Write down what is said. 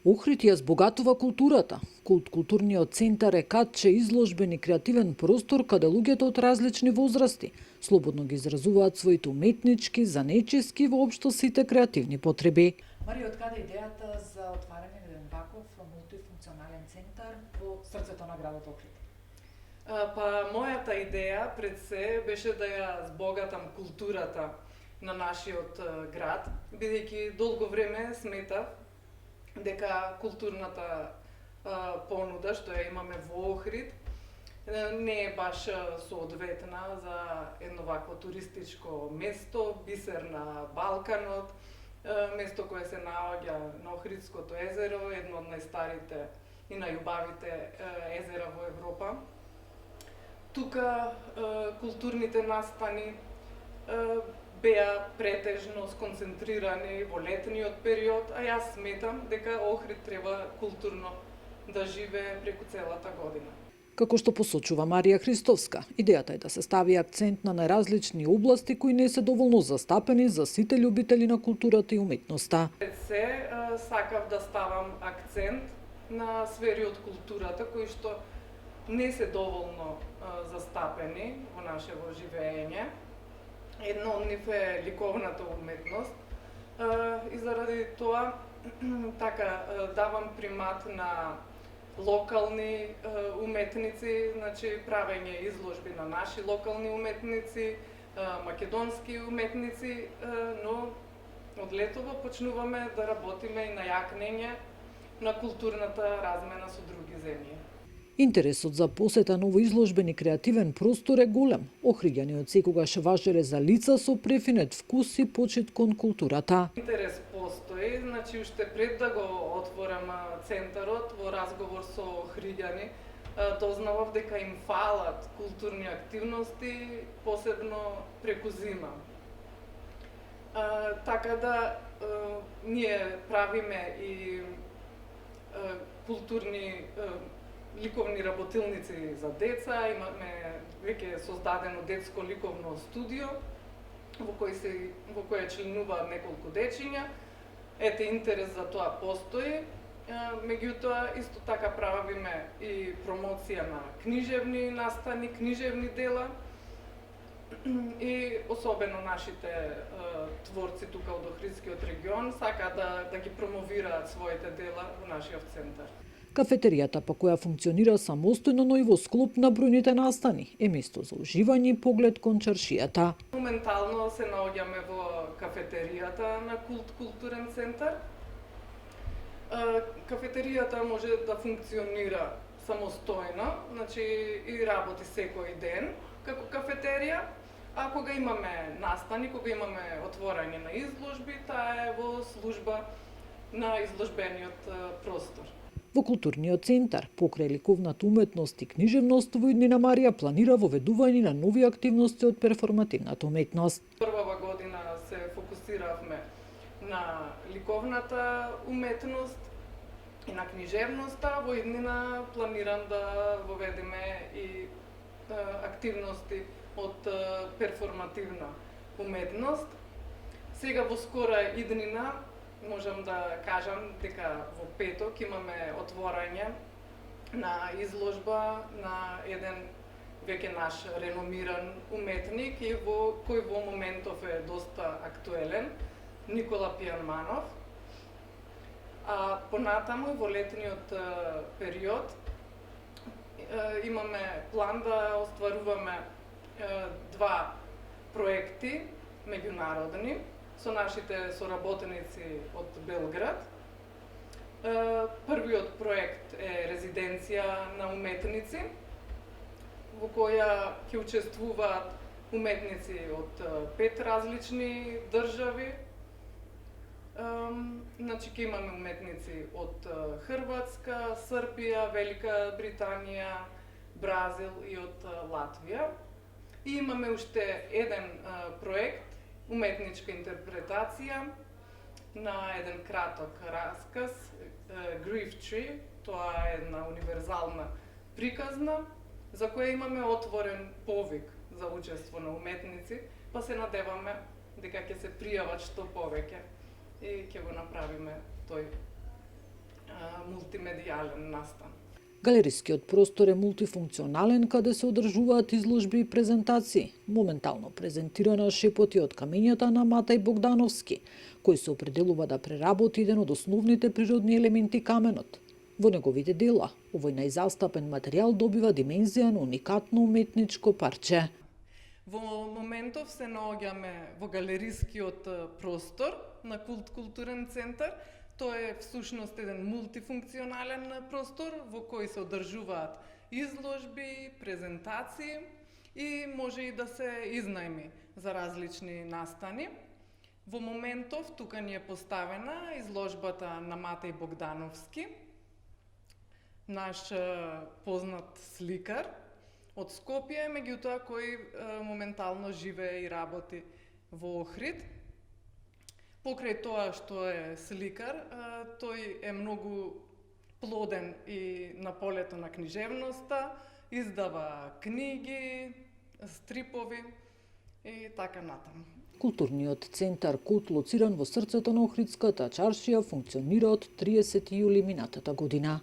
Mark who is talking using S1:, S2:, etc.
S1: Охрид ја збогатува културата. Културниот центар е катче изложбен и креативен простор каде луѓето од различни возрасти слободно ги изразуваат своите уметнички, занечиски и воопшто сите креативни потреби.
S2: Марија, од каде идејата за отварање на еден ваков мултифункционален центар во срцето на градот Охрид?
S3: Мојата идеја пред се беше да ја збогатам културата на нашиот град, бидејќи долго време сметав дека културната понуда што ја имаме во Охрид не е баш соодветна за едно вакво туристичко место, бисер на Балканот, место кое се наоѓа на Охридското езеро, едно од најстарите и најубавите езера во Европа. Тука културните настани беа претежно сконцентрирани во летниот период, а јас сметам дека Охрид треба културно да живее преку целата година.
S1: Како што посочува Марија Христовска, идејата е да се стави акцент на најразлични области кои не се доволно застапени за сите љубители на културата и уметноста.
S3: Пред се сакав да ставам акцент на сфери од културата кои што не се доволно застапени во нашето живење. Едно од нив е ликовната уметност и заради тоа давам примат на локални уметници, значи правење изложби на наши локални уметници, македонски уметници, но од летово почнуваме да работиме и на јакнење на културната размена со други земји.
S1: Интересот за посета новоизложбен и креативен простор е голем. Охриѓани од секогаш важеле за лица со префинет вкус и почит кон културата.
S3: Интерес постои, значи уште пред да го отворам центарот, во разговор со охриѓани, дознавав дека им фалат културни активности, посебно преку зима. Така да ние правиме и културни ликовни работилници за деца, имаме веќе создадено детско ликовно студио во кое членуваат неколку дечиња. Ете, интерес за тоа постои. Меѓутоа, исто така правиме и промоција на книжевни настани, книжевни дела и особено нашите творци тука од Охридскиот регион сака да ги промовираат своите дела во нашиот центар.
S1: Кафетеријата, па која функционира самостојно, но и во склоп на бројните настани, е место за уживање и поглед кон чаршијата.
S3: Моментално се наоѓаме во кафетеријата на културен центар. Кафетеријата може да функционира самостојно, значи и работи секој ден како кафетерија, а кога имаме настани, кога имаме отворање на изложби, таа е во служба на изложбениот простор.
S1: Во културниот центар, покрај ликовната уметност и книжевност, во иднина Марија планира воведување на нови активности од перформативната уметност.
S3: Првава година се фокусиравме на ликовната уметност и на книжевноста, во иднина планирам да воведеме и активности од перформативна уметност. Сега во скора иднина можам да кажам дека во петок имаме отворање на изложба на еден веќе наш реномиран уметник и кој во моментов е доста актуелен, Никола Пијанманов. А понатаму во летниот период имаме план да остваруваме два проекти меѓународни со нашите соработеници од Белград. Првиот проект е резиденција на уметници, во која ќе учествуваат уметници од 5 различни држави. Значи ќе имаме уметници од Хрватска, Србија, Велика Британија, Бразил и од Латвија. И имаме уште еден проект, уметничка интерпретација на еден краток расказ, Grief Tree, тоа е една универзална приказна, за која имаме отворен повик за учество на уметници, па се надеваме дека ќе се пријават што повеќе и ќе го направиме тој мултимедијален настан.
S1: Галерискиот простор е мултифункционален, каде се одржуваат изложби и презентации. Моментално презентирана шепоти од камењата на Матеј Богдановски, кој се определува да преработи еден од основните природни елементи каменот. Во неговите дела, овој најзастапен материјал добива димензија на уникатно уметничко парче.
S3: Во моментов се наоѓаме во галерискиот простор на културен центар. Тоа е всушност еден мултифункционален простор во кој се одржуваат изложби, презентации и може и да се изнајми за различни настани. Во моментов тука ни е поставена изложбата на Матеј Богдановски, наш познат сликар од Скопје, меѓутоа кој моментално живее и работи во Охрид. Покрај тоа што е сликар, тој е многу плоден и на полето на книжевноста, издава книги, стрипови и така натаму.
S1: Културниот центар Кут, лоциран во срцето на Охридската чаршија, функционира од 30 јули минатата година.